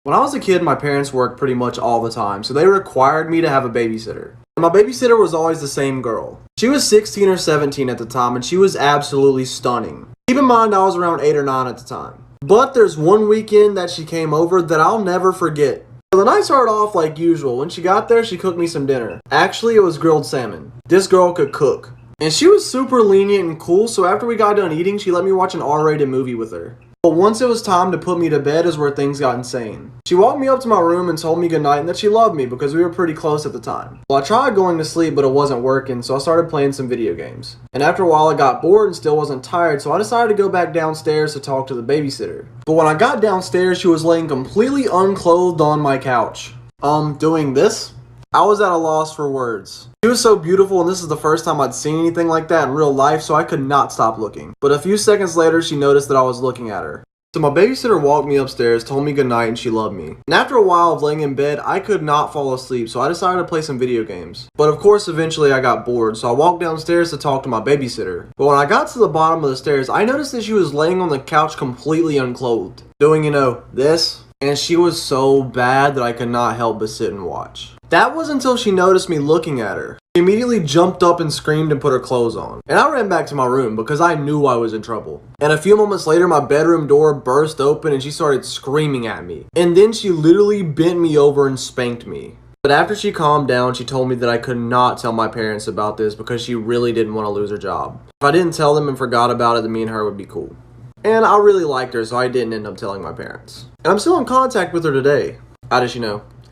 When I was a kid, my parents worked pretty much all the time, so they required me to have a babysitter. And my babysitter was always the same girl. She was 16 or 17 at the time, and she was absolutely stunning. Keep in mind, I was around 8 or 9 at the time. But there's one weekend that she came over that I'll never forget. So the night started off like usual. When she got there, she cooked me some dinner. Actually, it was grilled salmon. This girl could cook. And she was super lenient and cool, so after we got done eating, she let me watch an R-rated movie with her. But once it was time to put me to bed is where things got insane. She walked me up to my room and told me goodnight and that she loved me because we were pretty close at the time. Well, I tried going to sleep, but it wasn't working, so I started playing some video games. And after a while, I got bored and still wasn't tired, so I decided to go back downstairs to talk to the babysitter. But when I got downstairs, she was laying completely unclothed on my couch. Doing this? I was at a loss for words. She was so beautiful, and this is the first time I'd seen anything like that in real life, so I could not stop looking. But a few seconds later, she noticed that I was looking at her. So my babysitter walked me upstairs, told me goodnight, and she loved me. And after a while of laying in bed, I could not fall asleep, so I decided to play some video games. But of course, eventually I got bored, so I walked downstairs to talk to my babysitter. But when I got to the bottom of the stairs, I noticed that she was laying on the couch completely unclothed. Doing, this. And she was so bad that I could not help but sit and watch. That was until she noticed me looking at her. She immediately jumped up and screamed and put her clothes on. And I ran back to my room because I knew I was in trouble. And a few moments later, my bedroom door burst open and she started screaming at me. And then she literally bent me over and spanked me. But after she calmed down, she told me that I could not tell my parents about this because she really didn't want to lose her job. If I didn't tell them and forgot about it, then me and her would be cool. And I really liked her, so I didn't end up telling my parents. And I'm still in contact with her today. I just,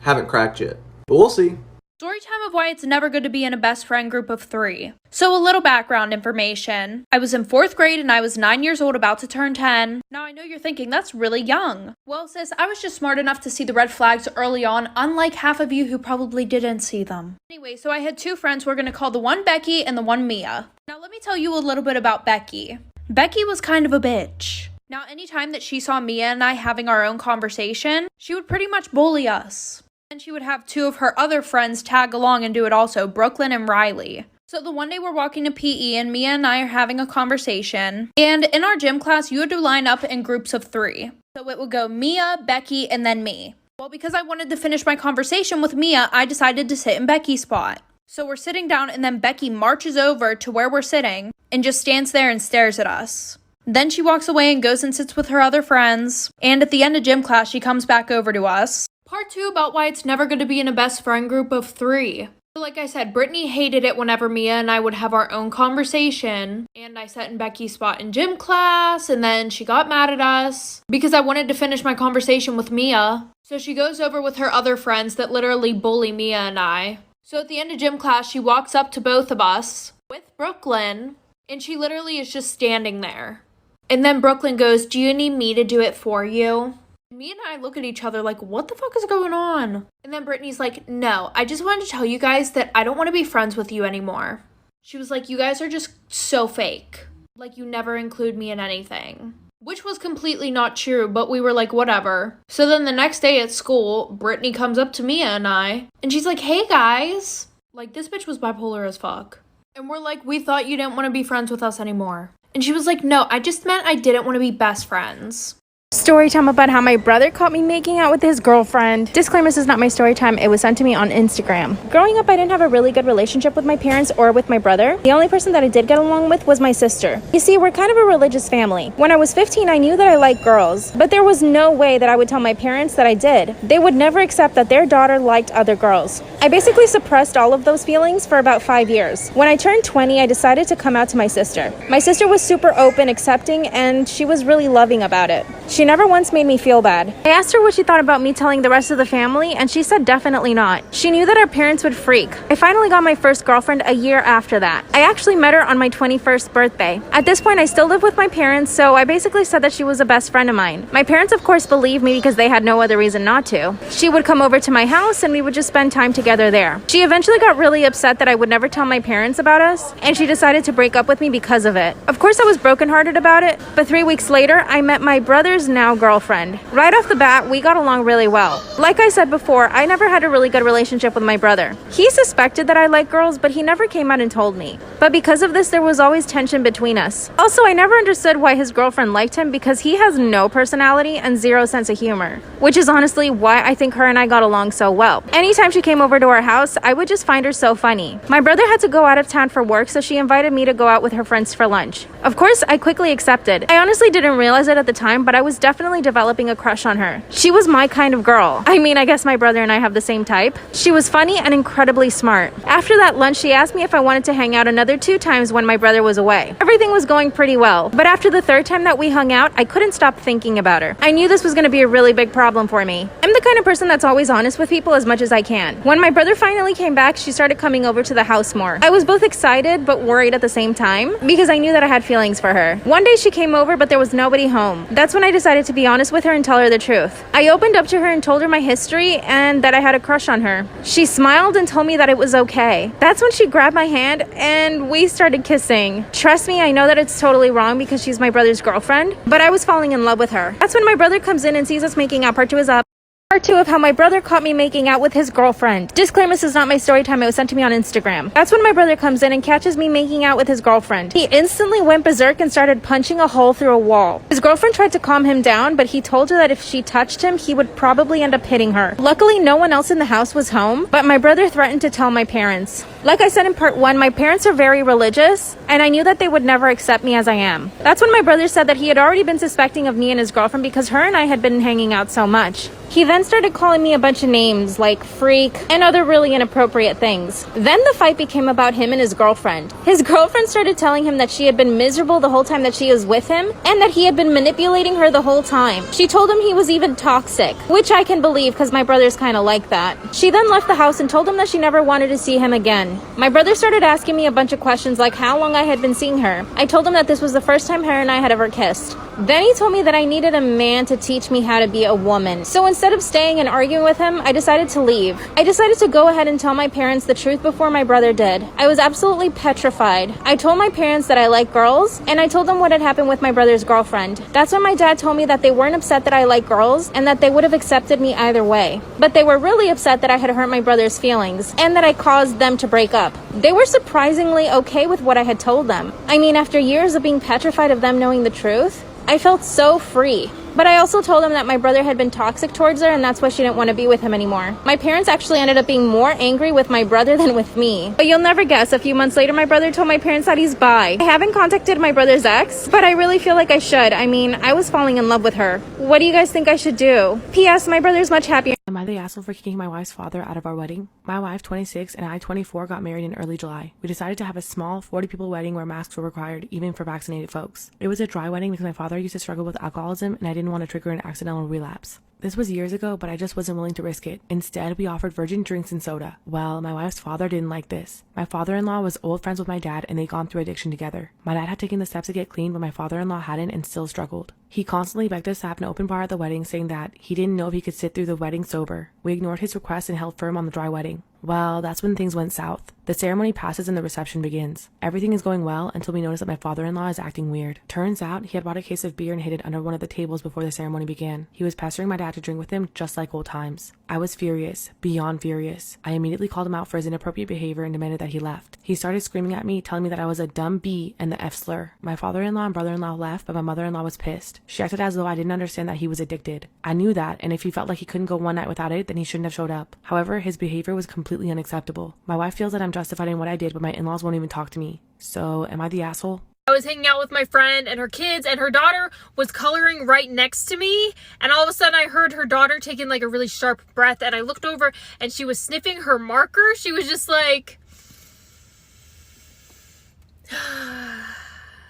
haven't cracked yet. But we'll see. Storytime of why it's never good to be in a best friend group of 3. So a little background information. I was in 4th grade and I was 9 years old, about to turn 10. Now I know you're thinking, that's really young. Well, sis, I was just smart enough to see the red flags early on, unlike half of you who probably didn't see them. Anyway, so I had 2 friends. We're going to call the one Becky and the one Mia. Now let me tell you a little bit about Becky. Becky was kind of a bitch. Now anytime that she saw Mia and I having our own conversation, she would pretty much bully us. And she would have 2 of her other friends tag along and do it also, Brooklyn and Riley. So the one day we're walking to PE and Mia and I are having a conversation. And in our gym class, you had to line up in groups of 3. So it would go Mia, Becky, and then me. Well, because I wanted to finish my conversation with Mia, I decided to sit in Becky's spot. So we're sitting down and then Becky marches over to where we're sitting and just stands there and stares at us. Then she walks away and goes and sits with her other friends. And at the end of gym class, she comes back over to us. Part 2 about why it's never good to be in a best friend group of 3. So like I said, Brittany hated it whenever Mia and I would have our own conversation. And I sat in Becky's spot in gym class, and then she got mad at us because I wanted to finish my conversation with Mia. So she goes over with her other friends that literally bully Mia and I. So at the end of gym class, she walks up to both of us with Brooklyn, and she literally is just standing there. And then Brooklyn goes, "Do you need me to do it for you?" Me and I look at each other like, what the fuck is going on? And then Brittany's like, "No, I just wanted to tell you guys that I don't want to be friends with you anymore." She was like, "You guys are just so fake. Like, you never include me in anything." Which was completely not true, but we were like, whatever. So then the next day at school, Brittany comes up to Mia and I, and she's like, "Hey guys." Like, this bitch was bipolar as fuck. And we're like, "We thought you didn't want to be friends with us anymore." And she was like, "No, I just meant I didn't want to be best friends." Story time about how my brother caught me making out with his girlfriend. Disclaimer, this is not my story time. It was sent to me on Instagram. Growing up, I didn't have a really good relationship with my parents or with my brother. The only person that I did get along with was my sister. You see, we're kind of a religious family. When I was 15, I knew that I liked girls, but there was no way that I would tell my parents that I did. They would never accept that their daughter liked other girls. I basically suppressed all of those feelings for about 5 years. When I turned 20, I decided to come out to my sister. My sister was super open, accepting, and she was really loving about it. She never once made me feel bad. I asked her what she thought about me telling the rest of the family, and she said definitely not. She knew that our parents would freak. I finally got my first girlfriend a year after that. I actually met her on my 21st birthday. At this point, I still live with my parents, so I basically said that she was a best friend of mine. My parents, of course, believed me because they had no other reason not to. She would come over to my house, and we would just spend time together there. She eventually got really upset that I would never tell my parents about us, and she decided to break up with me because of it. Of course, I was brokenhearted about it, but 3 weeks later, I met my brother's brother's now girlfriend. Right off the bat, we got along really well. Like I said before, I never had a really good relationship with my brother. He suspected that I like girls, but he never came out and told me. But because of this, there was always tension between us. Also, I never understood why his girlfriend liked him because he has no personality and zero sense of humor, which is honestly why I think her and I got along so well. Anytime she came over to our house, I would just find her so funny. My brother had to go out of town for work, so she invited me to go out with her friends for lunch. Of course, I quickly accepted. I honestly didn't realize it at the time, but I was definitely developing a crush on her. She was my kind of girl. I mean, I guess my brother and I have the same type. She was funny and incredibly smart. After that lunch, she asked me if I wanted to hang out another 2 times when my brother was away. Everything was going pretty well, but after the 3rd time that we hung out, I couldn't stop thinking about her. I knew this was going to be a really big problem for me. I'm the kind of person that's always honest with people as much as I can. When my brother finally came back, she started coming over to the house more. I was both excited but worried at the same time because I knew that I had feelings for her. One day she came over, but there was nobody home. That's when I decided to be honest with her and tell her the truth. I opened up to her and told her my history and that I had a crush on her. She smiled and told me that it was okay. That's when she grabbed my hand and we started kissing. Trust me, I know that it's totally wrong because she's my brother's girlfriend, but I was falling in love with her. That's when my brother comes in and sees us making out. Part 2 is up. Part 2 of how my brother caught me making out with his girlfriend. Disclaimer, this is not my story time. It was sent to me on Instagram. That's when my brother comes in and catches me making out with his girlfriend. He instantly went berserk and started punching a hole through a wall. His girlfriend tried to calm him down, but he told her that if she touched him, he would probably end up hitting her. Luckily, no one else in the house was home, but my brother threatened to tell my parents. Like I said in part 1, my parents are very religious, and I knew that they would never accept me as I am. That's when my brother said that he had already been suspecting of me and his girlfriend because her and I had been hanging out so much. He then started calling me a bunch of names like freak and other really inappropriate things. Then the fight became about him and his girlfriend. His girlfriend started telling him that she had been miserable the whole time that she was with him and that he had been manipulating her the whole time. She told him he was even toxic, which I can believe because my brother's kind of like that. She then left the house and told him that she never wanted to see him again. My brother started asking me a bunch of questions like how long I had been seeing her. I told him that this was the first time her and I had ever kissed. Then he told me that I needed a man to teach me how to be a woman. So instead of staying and arguing with him, I decided to leave. I decided to go ahead and tell my parents the truth before my brother did. I was absolutely petrified. I told my parents that I like girls, and I told them what had happened with my brother's girlfriend. That's when my dad told me that they weren't upset that I like girls, and that they would have accepted me either way. But they were really upset that I had hurt my brother's feelings, and that I caused them to break up. They were surprisingly okay with what I had told them. I mean, after years of being petrified of them knowing the truth, I felt so free. But I also told them that my brother had been toxic towards her and that's why she didn't want to be with him anymore. My parents actually ended up being more angry with my brother than with me. But you'll never guess, a few months later my brother told my parents that he's bi. I haven't contacted my brother's ex, but I really feel like I should. I mean, I was falling in love with her. What do you guys think I should do? P.S. My brother's much happier. Am I the asshole for kicking my wife's father out of our wedding? My wife, 26, and I, 24, got married in early July. We decided to have a small 40-people wedding where masks were required, even for vaccinated folks. It was a dry wedding because my father used to struggle with alcoholism and I didn't want to trigger an accidental relapse. This was years ago, but I just wasn't willing to risk it. Instead, we offered virgin drinks and soda. Well, my wife's father didn't like this. My father-in-law was old friends with my dad and they'd gone through addiction together. My dad had taken the steps to get clean, but my father-in-law hadn't and still struggled. He constantly begged us to have an open bar at the wedding, saying that he didn't know if he could sit through the wedding sober. We ignored his request and held firm on the dry wedding. Well, that's when things went south. The ceremony passes and the reception begins. Everything is going well until we notice that my father-in-law is acting weird. Turns out he had bought a case of beer and hid it under one of the tables before the ceremony began. He was pestering my dad to drink with him just like old times. I was furious, beyond furious. I immediately called him out for his inappropriate behavior and demanded that he left. He started screaming at me, telling me that I was a dumb B and the F slur. My father-in-law and brother-in-law left, but my mother-in-law was pissed. She acted as though I didn't understand that he was addicted. I knew that, and if he felt like he couldn't go one night without it, then he shouldn't have showed up. However, his behavior was completely unacceptable. My wife feels that I'm justified in what I did, but my in-laws won't even talk to me. So, am I the asshole? I was hanging out with my friend and her kids, and her daughter was coloring right next to me, and all of a sudden I heard her daughter taking like a really sharp breath, and I looked over and she was sniffing her marker. She was just like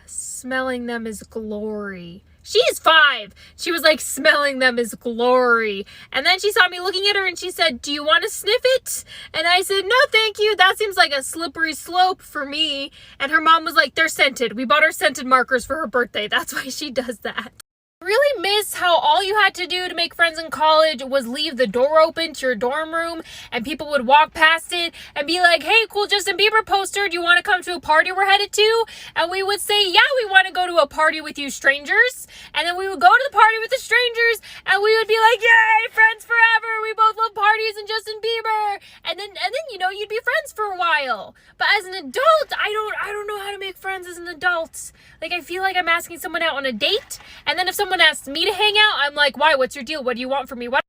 smelling them as glory. She's 5. She was like smelling them as glory. And then she saw me looking at her and she said, "Do you want to sniff it?" And I said, "No, thank you. That seems like a slippery slope for me." And her mom was like, "They're scented. We bought her scented markers for her birthday. That's why she does that." really miss how all you had to do to make friends in college was leave the door open to your dorm room and people would walk past it and be like, hey, cool Justin Bieber poster, do you want to come to a party we're headed to? And we would say, yeah, we want to go to a party with you strangers. And then we would go to the party with the strangers and we would be like, yay, friends forever. We both love parties and Justin Bieber. And then you'd be friends for a while. But as an adult, I don't know how to make friends as an adult. Like, I feel like I'm asking someone out on a date, and then if someone asks me to hang out, I'm like, why? What's your deal? What do you want from me? What?